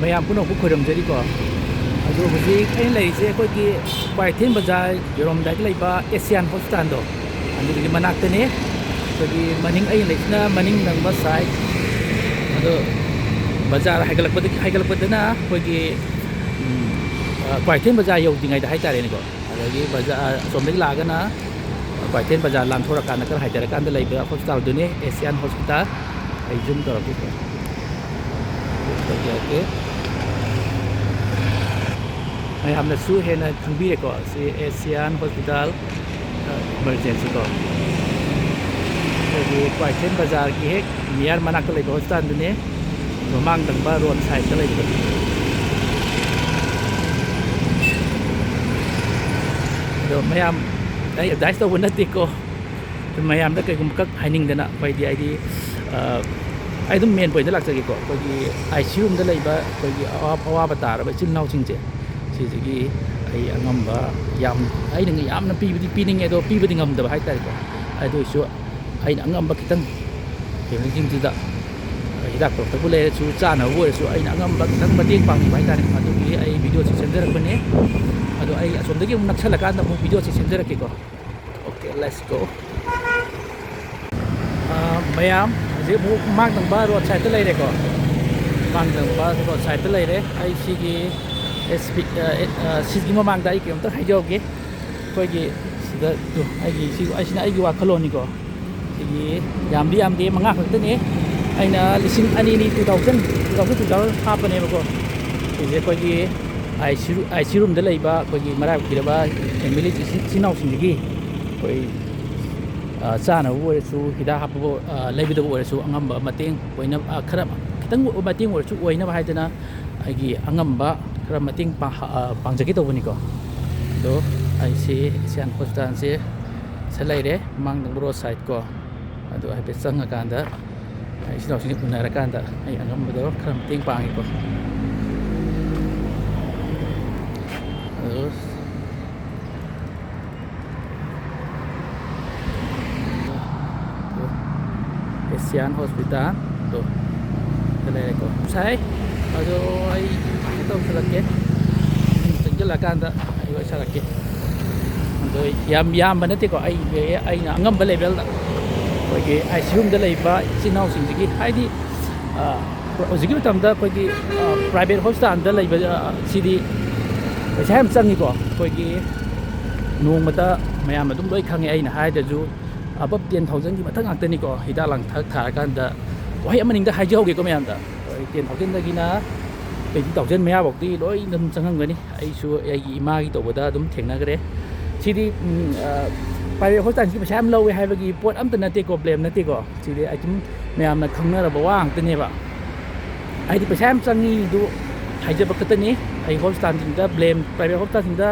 ꯃꯌꯥꯝ ꯄꯨꯝꯅꯃꯛꯄꯨ ꯈꯣꯏꯔꯝꯖꯔꯤꯀꯣ ꯑꯗꯣ ꯍꯧꯖꯤꯛ ꯑꯩꯅ ꯂꯩꯔꯤꯁꯦ ꯑꯩꯈꯣꯏꯒꯤ ꯀ꯭ꯋꯥꯏꯊꯦꯜ ꯕꯖꯥꯔ ꯌꯧꯔꯝꯗꯥꯏꯗ ꯂꯩꯕ ꯑꯦꯁꯤꯌꯥꯟ ꯍꯣꯁꯄꯤꯇꯥꯜꯗꯣ ꯑꯗꯨꯒꯤ ꯃꯅꯥꯛꯇꯅꯤ ꯑꯩꯈꯣꯏꯒꯤ ꯃꯅꯤꯡ ꯑꯩꯅ ꯂꯩꯔꯤꯁꯤꯅ ꯃꯅꯤꯡ ꯅꯪꯕ ꯁꯥꯏꯠ ꯑꯗꯣ ꯕꯖꯥꯔ ꯍꯥꯏꯒꯠꯂꯛꯄꯗꯅ ꯑꯩꯈꯣꯏꯒꯤ ꯀ꯭ꯋꯥꯏꯊꯦꯜ ꯕꯖꯥꯔ ꯌꯧꯗ꯭ꯔꯤꯉꯩꯗ ꯍꯥꯏꯇꯥꯔꯦꯅꯦꯀꯣ ꯑꯗꯒꯤ ꯕꯖꯥꯔ ꯑꯁꯣꯝꯗꯒꯤ ꯂꯥꯛꯑꯒꯅ ꯀ꯭ꯋꯥꯏꯊꯦꯜ ꯕꯖꯥꯔ ꯂꯥꯟꯊꯣꯔꯛꯀꯥꯟꯗ ꯈꯔ ꯍꯥꯏꯊꯔꯀꯥꯟꯗ ꯂꯩꯕ ꯍꯣꯁꯄꯤꯇꯥꯜꯗꯨꯅꯤ ꯑꯦꯁꯤꯌꯥꯟ ꯍꯣꯁꯄꯤꯇꯥꯜ ꯑꯩ ꯖꯨꯝ ꯇꯧꯔꯛꯀꯦꯀꯣ ꯇꯧꯖꯔꯛꯀꯦ ꯃꯌꯥꯝꯅꯁꯨ ꯍꯦꯟꯅ ꯈꯪꯕꯤꯔꯦꯀꯣ ꯁꯤ ꯑꯦꯁꯤꯌꯥꯟ ꯍꯣꯁꯄꯤꯇꯥꯜ ꯏꯃꯔꯖꯦꯟꯁꯤꯀꯣ ꯑꯩꯈꯣꯏꯒꯤ ꯀ꯭ꯋꯥꯏꯊꯦꯜ ꯕꯖꯥꯔꯒꯤ ꯍꯦꯛ ꯅꯤꯌꯔ ꯃꯅꯥꯛꯇ ꯂꯩꯕ ꯍꯣꯁꯄꯤꯇꯥꯜꯗꯨꯅꯤ ꯃꯃꯥꯡ ꯊꯪꯕ ꯔꯣꯗ ꯁꯥꯏꯗꯇ ꯂꯩꯕꯗꯣ ꯑꯗꯣ ꯃꯌꯥꯝ ꯑꯩ ꯑꯦꯗꯚꯥꯏꯁ ꯇꯧꯕ ꯅꯠꯇꯦꯀꯣ ꯃꯌꯥꯝꯗ ꯀꯩꯒꯨꯝꯕ ꯈꯛ ꯍꯥꯏꯅꯤꯡꯗꯅ ꯑꯩꯈꯣꯏꯗꯤ ꯑꯩ ꯑꯗꯨꯝ ꯃꯦꯟ ꯄꯣꯏꯟꯗ ꯂꯥꯛꯆꯒꯦꯀꯣ ꯑꯩꯈꯣꯏꯒꯤ ꯑꯥꯏ ꯁꯤ ꯌꯨꯝꯗ ꯂꯩꯕ ꯑꯩꯈꯣꯏꯒꯤ ꯑꯋꯥꯕ ꯇꯥꯔꯕ ꯏꯆꯤꯜ ꯏꯅꯥꯎꯁꯤꯡꯁꯦ ꯁꯤꯁꯤꯒꯤ ꯑꯩ ꯑꯉꯝꯕ ꯑꯩꯅ ꯌꯥꯝꯅ ꯄꯤꯕꯗꯤ ꯄꯤꯅꯤꯡꯉꯦ ꯑꯗꯣ ꯄꯤꯕꯗꯤ ꯉꯝꯗꯕ ꯍꯥꯏꯇꯥꯔꯦꯀꯣ ꯑꯗꯨ ꯑꯣꯏꯁꯨ ꯑꯩꯅ ꯑꯉꯝꯕ ꯈꯤꯇꯪ ꯐꯦꯃꯤꯂꯤꯁꯤꯡꯁꯤꯗ ꯍꯤꯗꯥꯛ ꯄꯨꯔꯛꯇꯕꯨ ꯂꯩꯔꯁꯨ ꯆꯥꯅꯕꯕꯨ ꯑꯣꯏꯔꯁꯨ ꯑꯩꯅ ꯑꯉꯝꯕ ꯈꯤꯇꯪ ꯃꯇꯦꯡ ꯄꯥꯡꯕꯤꯕ ꯍꯥꯏꯇꯥꯔꯦ ꯑꯗꯨꯒꯤ ꯑꯩ ꯚꯤꯗꯤꯑꯣꯁꯤ ꯁꯦꯝꯖꯔꯛꯄꯅꯦ ꯑꯗꯣ ꯑꯩ ꯑꯁꯣꯝꯗꯒꯤ ꯑꯃꯨꯛ ꯅꯛꯁꯜꯂꯀꯥꯟꯗ ꯑꯃꯨꯛ ꯚꯤꯗꯤꯑꯣꯁꯤ ꯁꯦꯝꯖꯔꯛꯀꯦꯀꯣ ꯑꯣꯀꯦ ꯂꯦꯠꯁ ꯒꯣ ꯃꯌꯥꯝ ꯍꯧꯖꯤꯛ ꯑꯃꯨꯛ ꯃꯥꯡꯊꯪꯕ ꯔꯣꯗ ꯁꯥꯏꯗꯇ ꯂꯩꯔꯦꯀꯣ ꯃꯥꯡꯊꯪꯕ ꯔꯣꯗ ꯁꯥꯏꯗꯇ ꯂꯩꯔꯦ ꯑꯩ ꯁꯤꯒꯤ ꯃꯃꯥꯡꯗ ꯑꯩ ꯀꯩꯅꯣꯝꯇ ꯍꯥꯏꯖꯍꯧꯒꯦ ꯑꯩꯈꯣꯏꯒꯤ ꯁꯤꯗ ꯑꯩꯁꯤꯅ ꯑꯩꯒꯤ ꯋꯥꯈꯜꯂꯣꯟꯅꯤꯀꯣ ꯁꯤꯒꯤ ꯌꯥꯝꯗꯤ ꯌꯥꯝꯗꯦ 5 ꯈꯛꯇꯅꯤ ꯑꯩꯅ 2002 ꯍꯥꯞꯄꯅꯦꯕꯀꯣ ꯁꯤꯁꯦ ꯑꯩꯈꯣꯏꯒꯤ ꯑꯥꯏ ꯁꯤ ꯔꯨꯝꯗ ꯂꯩꯕ ꯑꯩꯈꯣꯏꯒꯤ ꯃꯔꯥꯏꯕꯛ ꯊꯤꯔꯕ ꯐꯦꯃꯤꯂꯤ ꯏꯆꯤꯜ ꯏꯅꯥꯎꯁꯤꯡꯁꯤꯒꯤ ꯑꯩꯈꯣꯏ ꯆꯥꯅꯕꯕꯨ ꯑꯣꯏꯔꯁꯨ ꯍꯤꯗꯥꯛ ꯍꯥꯞꯄꯕꯨ ꯂꯩꯕꯗꯕꯨ ꯑꯣꯏꯔꯁꯨ ꯑꯉꯝꯕ ꯃꯇꯦꯡ ꯑꯣꯏꯅꯕ ꯈꯔ ꯈꯤꯇꯪ ꯃꯇꯦꯡ ꯑꯣꯏꯔꯁꯨ ꯑꯣꯏꯅꯕ ꯍꯥꯏꯗꯅ ꯑꯩꯒꯤ ꯑꯉꯝꯕ ꯈꯔ ꯃꯇꯦꯡ ꯄꯥꯡꯖꯒꯦ ꯇꯧꯕꯅꯤꯀꯣ ꯑꯗꯣ ꯑꯩꯁꯤ ꯑꯦꯁꯤꯌꯥꯟ ꯍꯣꯁꯄꯤꯇꯥꯜꯁꯦ ꯁꯤꯗ ꯂꯩꯔꯦ ꯃꯥꯡꯊꯪꯕ ꯔꯣꯗ ꯁꯥꯏꯠ ꯀꯣ ꯑꯗꯣ ꯍꯥꯏꯐꯦꯠ ꯆꯪꯉꯀꯥꯟꯗ ꯏꯆꯤꯜ ꯏꯅꯥꯎꯁꯤꯡ ꯎꯅꯔꯀꯥꯟꯗ ꯑꯩ ꯑꯉꯝꯕꯗꯣꯈꯔ ꯃꯇꯦꯡ ꯄꯥꯡꯉꯤꯀꯣ ꯑꯗꯣ ꯑꯦꯁꯤꯌꯥꯟ ꯍꯣꯁꯄꯤꯇꯥꯜ ꯗꯣ ꯂꯩꯔꯦꯀꯣ ꯉꯁꯥꯏ ꯑꯗꯣ ꯑꯩ ꯇꯧꯁꯜꯂꯛꯀꯦ ꯆꯪꯁꯤꯜꯂꯀꯥꯟꯗ ꯑꯩ ꯋꯥꯔꯤ ꯑꯗꯣ ꯌꯥꯝ ꯌꯥꯝꯕ ꯅꯠꯇꯦꯀꯣ ꯑꯩꯅ ꯑꯉꯝꯕ ꯂꯦꯚꯦꯜꯗ ꯑꯩꯈꯣꯏꯒꯤ ꯑꯥꯏ ꯁꯤ ꯌꯨꯝꯗ ꯂꯩꯕ ꯏꯆꯤꯜ ꯏꯅꯥꯎꯁꯤꯡꯁꯤꯒꯤ ꯍꯥꯏꯗꯤ ꯍꯧꯖꯤꯛꯀꯤ ꯃꯇꯝꯗ ꯑꯩꯈꯣꯏꯒꯤ ꯄ꯭ꯔꯥꯏꯚꯦꯠ ꯍꯣꯁꯄꯤꯇꯥꯜꯗ ꯂꯩꯕ ꯁꯤꯗꯤ ꯄꯩꯁꯥ ꯌꯥꯝ ꯆꯪꯉꯤꯀꯣ ꯑꯩꯈꯣꯏꯒꯤ ꯅꯣꯡꯃꯗ ꯃꯌꯥꯝ ꯑꯗꯨꯝ ꯂꯣꯏ ꯈꯪꯉꯦ ꯑꯩꯅ ꯍꯥꯏꯗ꯭ꯔꯁꯨ ꯑꯕꯞ 10,000ꯒꯤ ꯃꯊꯛ ꯉꯥꯛꯇꯅꯤꯀꯣ ꯍꯤꯗꯥꯛ ꯂꯥꯡꯊꯛ ꯊꯥꯔꯀꯥꯟꯗ ꯋꯥꯍꯩ ꯑꯃꯅꯤꯡꯗ ꯍꯥꯏꯖꯍꯧꯒꯦꯀꯣ ꯃꯌꯥꯝꯗ 10,000ꯗꯒꯤꯅ 20,000 ꯃꯌꯥꯐꯥꯎꯗꯤ ꯂꯣꯏꯅ ꯑꯗꯨꯝ ꯆꯪꯉꯝꯒꯅꯤ ꯑꯩꯁꯨ ꯑꯩꯒꯤ ꯏꯃꯥꯒꯤ ꯇꯧꯕꯗ ꯑꯗꯨꯝ ꯊꯦꯡꯅꯈ꯭ꯔꯦ ꯁꯤꯗꯤ ꯄ꯭ꯔꯥꯏꯚꯦꯠ ꯍꯣꯁꯄꯤꯇꯥꯜꯁꯤ ꯄꯩꯁꯥ ꯌꯥꯝ ꯂꯧꯋꯦ ꯍꯥꯏꯕꯒꯤ ꯄꯣꯠ ꯑꯝꯇ ꯅꯠꯇꯦꯀꯣ ꯕ꯭ꯂꯦꯝ ꯅꯠꯇꯦꯀꯣ ꯁꯤꯗꯤ ꯑꯗꯨꯝ ꯃꯌꯥꯝꯅ ꯈꯪꯅꯔꯕ ꯋꯥ ꯉꯥꯛꯇꯅꯦꯕ ꯍꯥꯏꯗꯤ ꯄꯩꯁꯥ ꯌꯥꯝ ꯆꯪꯉꯤꯗꯨ ꯍꯥꯏꯖꯕ ꯈꯛꯇꯅꯤ ꯑꯩ ꯍꯣꯁꯄꯤꯇꯥꯜꯁꯤꯡꯗ ꯕ꯭ꯂꯦꯝ ꯄ꯭ꯔꯥꯏꯚꯦꯠ ꯍꯣꯁꯄꯤꯇꯥꯜꯁꯤꯡꯗ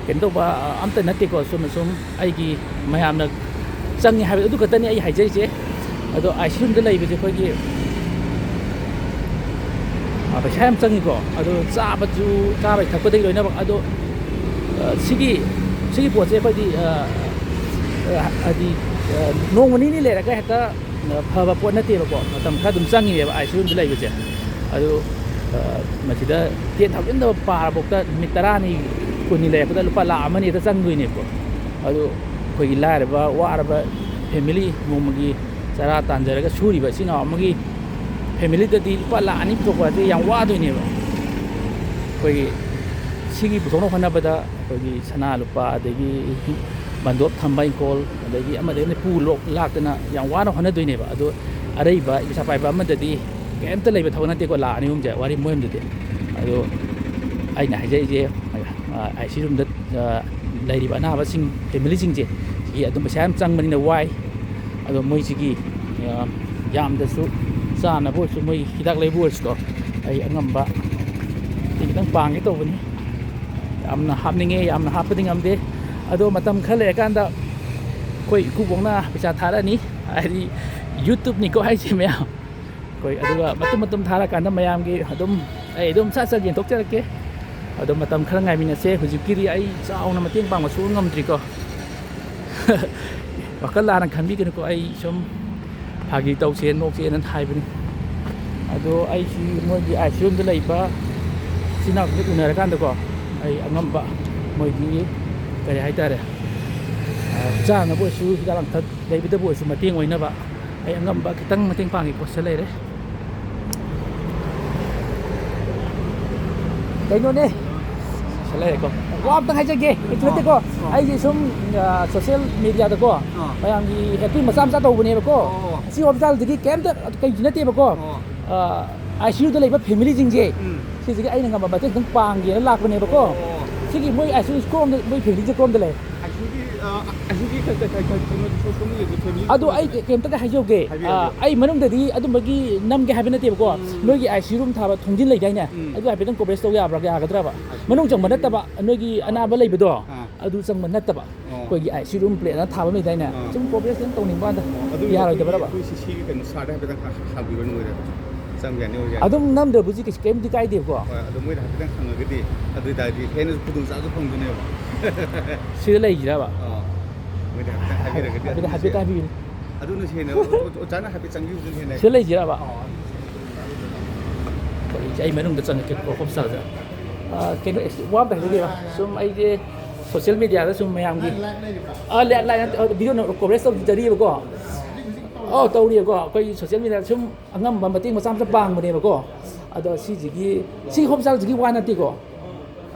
ꯀꯩꯅꯣ ꯇꯧꯕ ꯑꯝꯇ ꯅꯠꯇꯦꯀꯣ ꯁꯨꯝ ꯑꯩꯒꯤ ꯃꯌꯥꯝꯅ ꯆꯪꯉꯤ ꯍꯥꯏꯕꯗꯨ ꯑꯗꯨ ꯈꯛꯇꯅꯤ ꯑꯩ ꯍꯥꯏꯖꯔꯤꯁꯦ ꯑꯗꯣ ꯑꯥꯏ ꯁꯤ ꯌꯨꯝꯗ ꯂꯩꯕꯁꯦ ꯑꯩꯈꯣꯏꯒꯤ ꯄꯩꯁꯥ ꯌꯥꯝ ꯆꯪꯉꯤꯀꯣ ꯑꯗꯣ ꯆꯥꯕꯩ ꯊꯛꯄꯗꯒꯤ ꯂꯣꯏꯅꯃꯛ ꯑꯗꯣ ꯁꯤꯒꯤ ꯄꯣꯠꯁꯦ ꯑꯩꯈꯣꯏꯗꯤ ꯍꯥꯏꯗꯤ ꯅꯣꯡꯃ ꯅꯤꯅꯤ ꯂꯩꯔꯒ ꯍꯦꯛꯇ ꯐꯕ ꯄꯣꯠ ꯅꯠꯇꯦꯕꯀꯣ ꯃꯇꯝ ꯈꯔ ꯑꯗꯨꯝ ꯆꯪꯉꯤꯅꯦꯕ ꯑꯥꯏ ꯁꯤ ꯌꯨꯝꯗ ꯂꯩꯕꯁꯦ ꯑꯗꯨ ꯃꯁꯤꯗ 10,000ꯗ ꯄꯥꯔꯐꯥꯎꯗ ꯅꯨꯃꯤꯠ 10ꯅꯤ 10ꯅꯤ ꯂꯩꯔꯛꯄꯗ ꯂꯨꯄꯥ 1,00,000 ꯍꯦꯛꯇ ꯆꯪꯗꯣꯏꯅꯦꯕꯀꯣ ꯑꯗꯨ ꯑꯩꯈꯣꯏꯒꯤ ꯂꯥꯏꯔꯕ ꯋꯥꯔꯕ ꯐꯦꯃꯤꯂꯤ ꯅꯣꯡꯃꯒꯤ ꯆꯔꯥ ꯇꯥꯟꯖꯔꯒ ꯁꯨꯔꯤꯕ ꯏꯆꯤꯜ ꯏꯅꯥꯎ ꯑꯃꯒꯤ ꯐꯦꯃꯤꯂꯤꯗꯗꯤ ꯂꯨꯄꯥ 1,200,000 ꯄꯨꯊꯣꯛꯄ ꯑꯁꯤ ꯌꯥꯝ ꯋꯥꯗꯣꯏꯅꯦꯕ ꯑꯩꯈꯣꯏꯒꯤ ꯁꯤꯒꯤ ꯄꯨꯊꯣꯛꯅꯕ ꯍꯣꯠꯅꯕꯗ ꯑꯩꯈꯣꯏꯒꯤ ꯁꯅꯥ ꯂꯨꯄꯥ ꯑꯗꯒꯤ ꯕꯟꯗꯣꯞ ꯊꯝꯕ ꯏꯪꯈꯣꯜ ꯑꯗꯒꯤ ꯑꯃꯗꯒꯤ ꯂꯥꯛꯇꯅ ꯌꯥꯝ ꯋꯥꯅ ꯍꯣꯠꯅꯗꯣꯏꯅꯦꯕ ꯑꯗꯣ ꯑꯔꯩꯕ ꯄꯩꯁꯥ ꯄꯥꯏꯕ ꯑꯃꯗꯗꯤ ꯀꯩꯝꯇ ꯂꯩꯕ ꯊꯕꯛ ꯅꯠꯇꯦꯀꯣ 1,200,000 ꯋꯥꯔꯤ ꯃꯣꯏꯔꯣꯝꯗꯗꯤ ꯑꯗꯣ ꯑꯩꯅ ꯍꯥꯏꯖꯔꯤꯁꯦ ꯑꯥꯏ ꯁꯤ ꯔꯨꯝꯗ ꯂꯩꯔꯤꯕ ꯑꯅꯥꯕꯁꯤꯡ ꯐꯦꯃꯤꯂꯤꯁꯤꯡꯁꯦ ꯁꯤꯒꯤ ꯑꯗꯨꯝ ꯄꯩꯁꯥ ꯌꯥꯝ ꯆꯪꯕꯅꯤꯅ ꯋꯥꯏ ꯑꯗꯣ ꯃꯣꯏꯁꯤꯒꯤ ꯌꯥꯝꯗꯁꯨ ꯆꯥꯅꯕ ꯑꯣꯏꯔꯁꯨ ꯃꯣꯏ ꯍꯤꯗꯥꯛ ꯂꯩꯕ ꯑꯣꯏꯔꯁꯨꯀꯣ ꯑꯩ ꯑꯉꯝꯕ ꯈꯤꯇꯪ ꯄꯥꯡꯒꯦ ꯇꯧꯕꯅꯤ ꯌꯥꯝꯅ ꯍꯥꯞꯅꯤꯡꯉꯦ ꯌꯥꯝꯅ ꯍꯥꯞꯄꯗꯤ ꯉꯝꯗꯦ ꯑꯗꯣ ꯃꯇꯝ ꯈꯔ ꯂꯩꯔꯀꯥꯟꯗ ꯑꯩꯈꯣꯏ ꯏꯀꯨꯕꯣꯛꯅ ꯄꯩꯁా ꯊꯥꯔꯛꯑꯅꯤ ꯍꯥꯏꯗꯤ ꯌꯨꯇꯨꯞꯅꯤꯀꯣ ꯍꯥꯏꯁꯦ ꯃꯌꯥꯝ ꯑꯩꯈꯣꯏ ꯑꯗꯨꯒ ꯃꯇꯨꯝ ꯊꯥꯔꯀꯥꯟꯗ ꯃꯌꯥꯝꯒꯤ ꯑꯩ ꯑꯗꯨꯝ ꯁꯠ ꯌꯦꯟꯊꯣꯛꯆꯔꯛꯀꯦ ꯑꯗꯣ ꯃꯇꯝꯈꯔ ꯉꯥꯏꯃꯤꯟꯅꯁꯦ ꯍꯧꯖꯤꯛꯀꯤꯗꯤ ꯑꯩ ꯆꯥꯎꯅ ꯃꯇꯦꯡ ꯄꯥꯡꯕꯁꯨ ꯉꯝꯗ꯭ꯔꯤꯀꯣ ꯋꯥꯈꯜ ꯂꯥꯟꯅ ꯈꯟꯕꯤꯒꯅꯨꯀꯣ ꯑꯩ ꯁꯨꯝ ꯐꯥꯒꯤ ꯇꯧꯁꯦ ꯅꯣꯛꯁꯦꯅ ꯍꯥꯏꯕꯅꯤ ꯑꯗꯣ ꯑꯩꯁꯤ ꯃꯣꯏꯒꯤ ICU ꯗ ꯂꯩꯕ ꯏꯆꯤꯟꯅꯥꯎꯁꯤꯡꯒ ꯎꯅꯔꯀꯥꯟꯗꯀꯣ ꯑꯩ ꯑꯉꯝꯕ ꯃꯣꯏꯒꯤ ꯀꯔꯤ ꯍꯥꯏꯇꯥꯔꯦ ꯆꯥꯅꯕ ꯑꯣꯏꯔꯁꯨ ꯍꯤꯗꯥꯛ ꯂꯥꯡꯊꯛ ꯂꯩꯕꯗꯕꯨ ꯑꯣꯏꯔꯁꯨ ꯃꯇꯦꯡ ꯑꯣꯏꯅꯕ ꯑꯩ ꯑꯉꯝꯕ ꯈꯤꯇꯪ ꯃꯇꯦꯡ ꯄꯥꯡꯒꯦꯀꯣ ꯁꯤꯗ ꯂꯩꯔꯦ ꯀꯩꯅꯣꯅꯦ ꯁꯤꯗ ꯂꯩꯔꯦꯀꯣ ꯋꯥ ꯑꯝꯇꯪ ꯍꯥꯏꯖꯒꯦ ꯀꯩꯁꯨ ꯅꯠꯇꯦꯀꯣ ꯑꯩꯁꯦ ꯁꯨꯝ ꯁꯣꯁꯤꯌꯦꯜ ꯃꯦꯗꯤꯌꯥꯗꯀꯣ ꯃꯌꯥꯝꯒꯤ ꯍꯦꯜꯄꯤꯡ ꯃꯆꯥ ꯃꯆꯥ ꯇꯧꯕꯅꯦꯕꯀꯣ ꯑꯁꯤ ꯍꯣꯁꯄꯤꯇꯥꯜꯗꯒꯤ ꯀꯩꯝꯇ ꯀꯩꯁꯨ ꯅꯠꯇꯦꯕꯀꯣ ICU ꯗ ꯂꯩꯕ ꯐꯦꯃꯤꯂꯤꯁꯤꯡꯁꯦ ꯁꯤꯁꯤꯒꯤ ꯑꯩꯅ ꯉꯝꯕ ꯃꯇꯦꯡ ꯈꯤꯇꯪ ꯄꯥꯡꯒꯦꯅ ꯂꯥꯛꯄꯅꯦꯕꯀꯣ ꯁꯤꯒꯤ ꯃꯣꯏ ICU ꯀꯣꯝꯗ ꯃꯣꯏ ꯐꯦꯃꯤꯂꯤꯁꯦ ꯀꯣꯝꯗ ꯂꯩ ꯑꯗꯣ ꯑꯩ ꯀꯩꯝꯇꯒ ꯍꯥꯏꯖꯧꯒꯦ ꯑꯩ ꯃꯅꯨꯡꯗꯗꯤ ꯑꯗꯨꯝꯕꯒꯤ ꯅꯝꯒꯦ ꯍꯥꯏꯕ ꯅꯠꯇꯦꯕꯀꯣ ꯅꯣꯏꯒꯤ ICU ꯔꯨꯝ ꯊꯥꯕ ꯊꯣꯡꯖꯤꯟ ꯂꯩꯗꯥꯏꯅꯦ ꯑꯗꯨ ꯍꯥꯏꯐꯦꯠꯇꯪ ꯀꯣꯚꯔꯦꯖ ꯇꯧ ꯌꯥꯒꯗ꯭ꯔꯕ ꯃꯅꯨꯡ ꯆꯪꯕ ꯅꯠꯇꯕ ꯅꯣꯏꯒꯤ ꯑꯅꯥꯕ ꯂꯩꯕꯗꯣ ꯑꯗꯨ ꯆꯪꯕ ꯅꯠꯇꯕ ꯑꯩꯈꯣꯏꯒꯤ ICU ꯔꯨꯝ ꯄ꯭ꯂꯦꯠꯅ ꯊꯥꯕ ꯂꯩꯗꯥꯏꯅꯦ ꯁꯨꯝ ꯀꯣꯚꯔꯦꯖ ꯈꯤꯇꯪ ꯇꯧꯅꯤꯡꯕ ꯀꯥꯟꯗ ꯌꯥꯔꯣꯏꯗꯕ꯭ꯔꯕ ꯑꯗꯨꯝ ꯅꯝꯗ꯭ꯔꯕꯨꯗꯤ ꯀꯩꯝꯇ ꯀꯥꯏꯗꯦꯕꯀꯣ ꯑꯗꯣ ꯃꯣꯏꯗ ꯍꯥꯏꯐꯦꯠꯇꯪ ꯍꯪꯉꯒꯗꯤ ꯑꯗꯨ ꯑꯣꯏꯇꯥꯔꯗꯤ ꯍꯦꯟꯅ ꯈꯨꯗꯣꯡꯆꯥꯕꯁꯨ ꯐꯪꯗꯣꯏꯅꯦꯕ ꯁꯤꯗ ꯂꯩꯈꯤꯔꯕ ꯃꯣꯏꯗ ꯍꯥꯏꯐꯦꯠꯇꯪ ꯍꯥꯏꯕꯤꯔꯒꯗꯤ ꯍꯥꯏꯐꯦꯠ ꯍꯥꯏꯕꯤꯌꯨ ꯑꯗꯨꯅ ꯍꯦꯟꯅ ꯑꯣꯖꯥꯅ ꯍꯥꯏꯐꯦꯠ ꯆꯪꯕꯤꯕꯗꯨꯅ ꯍꯦꯟꯅ ꯁꯤꯗ ꯂꯩꯈꯤꯔꯕ ꯑꯩ ꯃꯅꯨꯡꯗ ꯆꯪꯉꯛꯀꯦ ꯍꯣꯁꯄꯤꯇꯥꯜꯗ ꯀꯩꯅꯣ ꯋꯥ ꯑꯝꯇ ꯍꯥꯏꯖꯒꯦꯕ ꯁꯨꯝ ꯑꯩꯁꯦ ꯁꯣꯁꯤꯌꯦꯜ ꯃꯦꯗꯤꯌꯥꯗ ꯁꯨꯝ ꯃꯌꯥꯝꯒꯤ ꯚꯤꯗꯤꯑꯣ ꯀꯣꯚꯔꯦꯖ ꯇꯧꯖꯔꯤꯕꯀꯣ ꯇꯧꯔꯤꯕꯀꯣ ꯑꯩꯈꯣꯏꯒꯤ ꯁꯣꯁꯤꯌꯦꯜ ꯃꯦꯗꯤꯌꯥꯗ ꯁꯨꯝ ꯑꯉꯝꯕ ꯃꯇꯦꯡ ꯃꯆꯥ ꯃꯆꯥ ꯄꯥꯡꯕꯅꯦꯕꯀꯣ ꯑꯗꯣ ꯁꯤ ꯍꯣꯁꯄꯤꯇꯥꯜꯁꯤꯒꯤ ꯋꯥ ꯅꯠꯇꯦꯀꯣ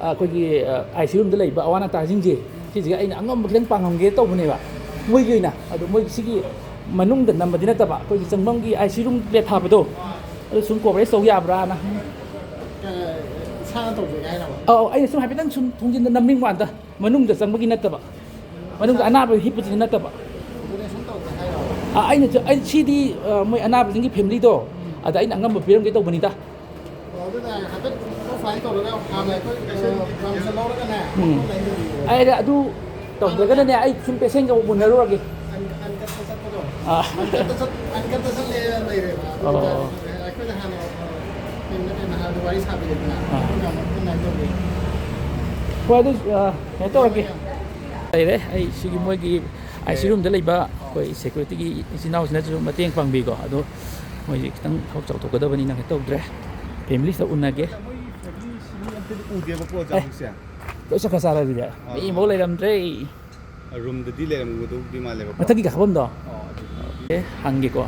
ꯑꯩꯈꯣꯏꯒꯤ ICU ꯔꯨꯝꯗ ꯂꯩꯕ ꯑꯋꯥ ꯑꯅꯥꯁꯤꯡꯁꯦ ꯁꯤꯁꯤꯒ ꯑꯩꯅ ꯑꯉꯝꯕ ꯈꯤꯇꯪ ꯄꯥꯡꯉꯝꯒꯦ ꯇꯧꯕꯅꯦꯕ ꯃꯣꯏꯒꯤ ꯑꯣꯏꯅ ꯑꯗꯣ ꯃꯣꯏꯒꯤ ꯁꯤꯒꯤ ꯃꯅꯨꯡꯗ ꯅꯝꯕꯗꯤ ꯅꯠꯇꯕ ꯑꯩꯈꯣꯏꯒꯤ ꯆꯪꯐꯝꯒꯤ ICU ꯔꯨꯝ ꯄ꯭ꯂꯦꯠ ꯊꯥꯕꯗꯣ ꯑꯗꯨ ꯁꯨꯝ ꯀꯣꯚꯔꯦꯖ ꯇꯧ ꯌꯥꯕ꯭ꯔꯥꯅ ꯏꯁꯥꯅ ꯇꯧꯖꯒꯦ ꯍꯥꯏꯔꯕ ꯑꯩꯅ ꯁꯨꯝ ꯍꯥꯏꯐꯦꯠꯇꯪ ꯁꯨꯝ ꯊꯣꯡꯖꯤꯟꯗ ꯅꯝꯅꯤꯡꯕ ꯀꯥꯟꯗ ꯃꯅꯨꯡꯗ ꯆꯪꯕꯒꯤ ꯅꯠꯇꯕ ꯃꯅꯨꯡꯗ ꯑꯅꯥꯕ ꯍꯤꯞꯄꯁꯤꯅ ꯅꯠꯇꯕ ꯗꯣꯅꯦꯁꯟ ꯇꯧꯒꯦ ꯍꯥꯏꯔꯕ ꯑꯩ ꯁꯤꯗꯤ ꯃꯣꯏ ꯑꯅꯥꯕꯁꯤꯡꯒꯤ ꯐꯦꯃꯤꯂꯤꯗꯣ ꯑꯗ ꯑꯩꯅ ꯑꯉꯝꯕ ꯄꯤꯔꯝꯒꯦ ꯇꯧꯕꯅꯤꯗ ꯑꯗꯨꯅ ꯍꯥꯏꯐꯦꯠ ꯑꯣꯐꯂꯥꯏꯟ ꯇꯧꯔꯒ ꯍꯥꯟꯅ ꯑꯩꯈꯣꯏ ꯄꯔꯃꯤꯁꯟ ꯂꯧꯔꯒꯅꯦ ꯑꯩ ꯑꯗꯨ ꯇꯧꯗ꯭ꯔꯒꯅꯅꯦ ꯑꯩ ꯁꯨꯝ ꯄꯦꯁꯦꯟꯒ ꯎꯅꯔꯨꯔꯒꯦ ꯑꯟꯀꯠꯇ ꯆꯠꯄꯗꯣ ꯑꯟꯀꯠꯇ ꯆꯠꯂꯦ ꯂꯩꯔꯦꯕ ꯑꯩꯈꯣꯏꯅ ꯍꯥꯟꯅ ꯍꯥꯟꯅ ꯋꯥꯔꯤ ꯁꯥꯕꯤꯔꯦꯗꯅ ꯑꯗꯨꯒ ꯑꯃꯨꯛ ꯑꯣꯟꯂꯥꯏꯟ ꯇꯧꯒꯦ ꯍꯣꯏ ꯑꯗꯨ ꯀꯩꯅꯣ ꯇꯧꯔꯒꯦ ꯂꯩꯔꯦ ꯑꯩ ICU ꯃꯣꯏꯒꯤ ICU ꯔꯨꯝꯗ ꯂꯩꯕ ꯑꯩꯈꯣꯏ ꯁꯦꯀ꯭ꯌꯨꯔꯤꯇꯤꯒꯤ ꯏꯆꯤꯟ ꯏꯅꯥꯎꯁꯤꯅꯁꯨ ꯃꯇꯦꯡ ꯄꯥꯡꯕꯤꯀꯣ ꯑꯗꯣ ꯃꯣꯏꯁꯦ ꯈꯤꯇꯪ ꯊꯕꯛ ꯆꯥꯎꯊꯣꯛꯀꯗꯕꯅꯤꯅ ꯀꯩꯅꯣ ꯇꯧꯗ꯭ꯔꯦ ꯐꯦꯃꯤꯂꯤꯁꯤꯗ ꯎꯅꯒꯦ ꯎꯗꯦꯕꯀꯣ ꯑꯣꯖꯥ ꯍꯧꯖꯤꯛꯁꯦ ꯂꯣꯏ ꯆꯠꯈ꯭ꯔ ꯆꯥꯔ ꯑꯗꯨꯗꯤ ꯃꯤꯐꯥꯎ ꯂꯩꯔꯝꯗ꯭ꯔꯦ ꯔꯨꯝꯗꯗꯤ ꯂꯩꯔꯝꯒꯗꯧꯕꯗꯤ ꯃꯥꯜꯂꯦꯕꯀꯣ ꯃꯊꯛꯀꯤ ꯀꯥꯈꯐꯝꯗꯣ ꯍꯪꯒꯦꯀꯣ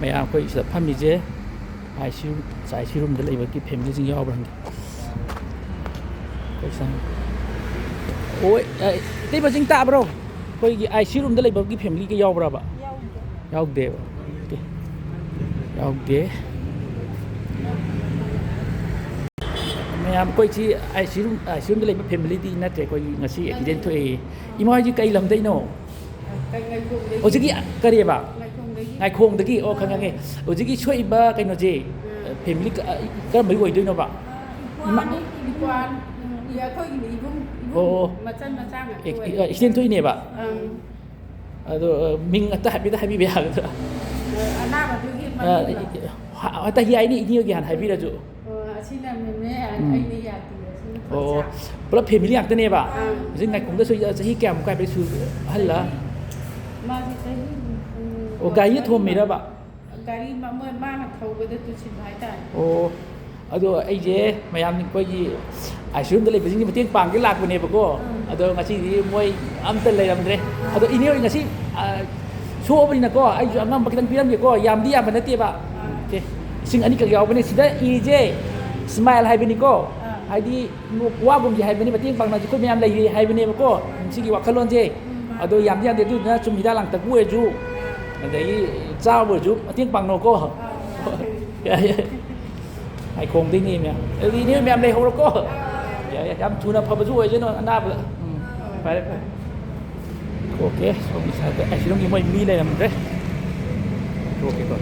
ꯃꯌꯥꯝ ꯑꯩꯈꯣꯏ ꯁꯤꯗ ꯐꯝꯃꯤꯁꯦ ICU ꯔꯨꯝꯗ ꯂꯩꯕꯒꯤ ꯐꯦꯃꯤꯂꯤꯁꯤꯡ ꯌꯥꯎꯕ꯭ꯔꯥ ꯍꯪꯒꯦ ꯍꯣꯏ ꯏꯇꯩꯃꯁꯤꯡ ꯇꯥꯕ꯭ꯔꯣ ꯑꯩꯈꯣꯏꯒꯤ ICU ꯔꯨꯝꯗ ꯂꯩꯕꯒꯤ ꯐꯦꯃꯤꯂꯤꯒ ꯌꯥꯎꯕ꯭ꯔꯕ ꯌꯥꯎꯗꯦꯕ ꯌꯥꯎꯗꯦ ꯃꯌꯥꯝ ꯑꯩꯈꯣꯏꯁꯤ ICU ꯔꯨꯝꯗ ꯂꯩꯕ ꯐꯦꯃꯤꯂꯤꯗꯤ ꯅꯠꯇ꯭ꯔꯦ ꯑꯩꯈꯣꯏꯒꯤ ꯉꯁꯤ ꯑꯦꯛꯁꯤꯗꯦꯟ ꯊꯣꯛꯑꯦ ꯏꯃꯥ ꯍꯣꯏꯁꯤ ꯀꯩ ꯂꯝꯗꯩꯅꯣ ꯍꯧꯖꯤꯛꯀꯤ ꯀꯔꯤꯕ ꯉꯥꯏꯈꯣꯡꯗꯒꯤ ꯈꯪꯉꯦ ꯍꯧꯖꯤꯛꯀꯤ ꯁꯣꯛꯏꯕ ꯀꯩꯅꯣꯁꯦ ꯐꯦꯃꯤꯂꯤ ꯀꯔꯝꯕꯒꯤ ꯑꯣꯏꯗꯣꯏꯅꯣꯕ ꯑꯩꯈꯣꯏꯒꯤ ꯏꯕꯨꯡ ꯃꯆꯟ ꯃꯆꯥ ꯉꯥꯛꯇ ꯑꯣꯏ ꯑꯦꯛꯁꯤꯗꯦꯟ ꯊꯣꯛꯏꯅꯦꯕ ꯑꯗꯣ ꯃꯤꯡ ꯑꯝꯇ ꯍꯥꯏꯐꯦꯠꯇ ꯍꯥꯏꯕꯤꯕ ꯌꯥꯒꯗ꯭ꯔꯥ ꯑꯅꯥꯕꯗꯨꯒꯤ ꯑꯇ ꯌꯥꯏꯅꯤ ꯏꯅꯦꯒꯤ ꯍꯥꯟꯅ ꯍꯥꯏꯕꯤꯔꯁꯨ ꯑꯁꯤꯅ ꯃꯦꯃꯦ ꯑꯩꯅ ꯌꯥꯗꯦ ꯑꯁꯤꯅ ꯄꯨꯂꯞ ꯐꯦꯃꯤꯂꯤ ꯉꯥꯛꯇꯅꯦꯕ ꯍꯧꯖꯤꯛ ꯉꯥꯏꯈꯣꯡꯗꯁꯨ ꯆꯍꯤ ꯀꯌꯥꯃꯨꯛ ꯀꯥꯏꯕꯩ ꯑꯍꯜꯂ ꯃꯥꯁꯤ ꯆꯍꯤ ꯒꯥꯔꯤꯗ ꯊꯣꯝꯃꯤꯔꯕ ꯒꯥꯔꯤ ꯃꯥꯅ ꯊꯧꯕꯗ ꯇꯨꯁꯤꯟꯕ ꯍꯥꯏꯇꯥꯔꯦ ꯑꯗꯣ ꯑꯩꯁꯦ ꯃꯌꯥꯝ ꯑꯩꯈꯣꯏꯒꯤ ICU ꯔꯨꯝꯗ ꯂꯩꯕꯁꯤꯡꯒꯤ ꯃꯇꯦꯡ ꯄꯥꯡꯒꯦ ꯂꯥꯛꯄꯅꯦꯕꯀோ ꯑꯗꯣ ꯉꯁꯤꯗꯤ ꯃꯣꯏ ꯑꯝꯇ ꯂꯩꯔꯝꯗ꯭ꯔꯦ ꯑꯗꯣ ꯏꯅꯦ ꯍꯣꯏ ꯉꯁꯤ ꯁꯣꯛꯑꯕꯅꯤꯅꯀꯣ ꯑꯩꯁꯨ ꯑꯉꯝꯕ ꯈꯤꯇꯪ ꯄꯤꯔꯝꯒꯦꯀꯣ ꯌꯥꯝꯗꯤ ꯌꯥꯝꯕ ꯅꯠꯇꯦꯕ ꯏꯁꯤꯡ ꯑꯅꯤꯈꯛ ꯌꯥꯎꯕꯅꯦ ꯁꯤꯗ ꯏꯔꯤꯁꯦ ꯁ꯭ꯃꯥꯏꯜ ꯍꯥꯏꯕꯅꯤꯀோ ꯍꯥꯏꯗꯤ ꯋꯥꯒꯨꯝꯁꯦ ꯍꯥꯏꯕꯅꯤ ꯃꯇꯦꯡ ꯄꯥꯡꯅꯁꯤ ꯑꯩꯈꯣꯏ ꯃꯌꯥꯝ ꯂꯩꯔꯤ ꯍꯥꯏꯕꯅꯦꯕꯀꯣ ꯁꯤꯒꯤ ꯋꯥꯈꯜꯂꯣꯟꯁꯦ ꯑꯗꯣ ꯌꯥꯝꯗꯤ ꯌꯥꯝꯗꯦ ꯑꯗꯨꯗꯨꯅ ꯁꯨꯝ ꯍꯤꯗꯥꯛ ꯂꯥꯡꯊꯛꯄꯨ ꯑꯣꯏꯔꯁꯨ ꯑꯗꯒꯤ ꯆꯥꯕ ꯑꯣꯏꯔꯁꯨ ꯃꯇꯦꯡ ꯄꯥꯡꯅꯧꯀꯣ ꯉꯥꯏꯈꯣꯡꯗꯩꯅꯦ ꯃꯌꯥꯝ ꯑꯗꯨꯗꯤ ꯏꯅꯦ ꯃꯌꯥꯝ ꯂꯩꯍꯧꯔꯣꯀꯣ ꯌꯥꯝ ꯊꯨꯅ ꯐꯕꯁꯨ ꯑꯣꯏꯁꯅꯨ ꯑꯅꯥꯕꯗ ꯐꯔꯦ ꯑꯣꯀꯦ ꯁꯣꯝꯒꯤ ꯁꯥꯏꯗ ICU ꯔꯨꯝꯒꯤ ꯃꯣꯏ ꯃꯤ ꯂꯩꯔꯝꯗ꯭ꯔꯦ ꯑꯣꯀꯦꯀꯣ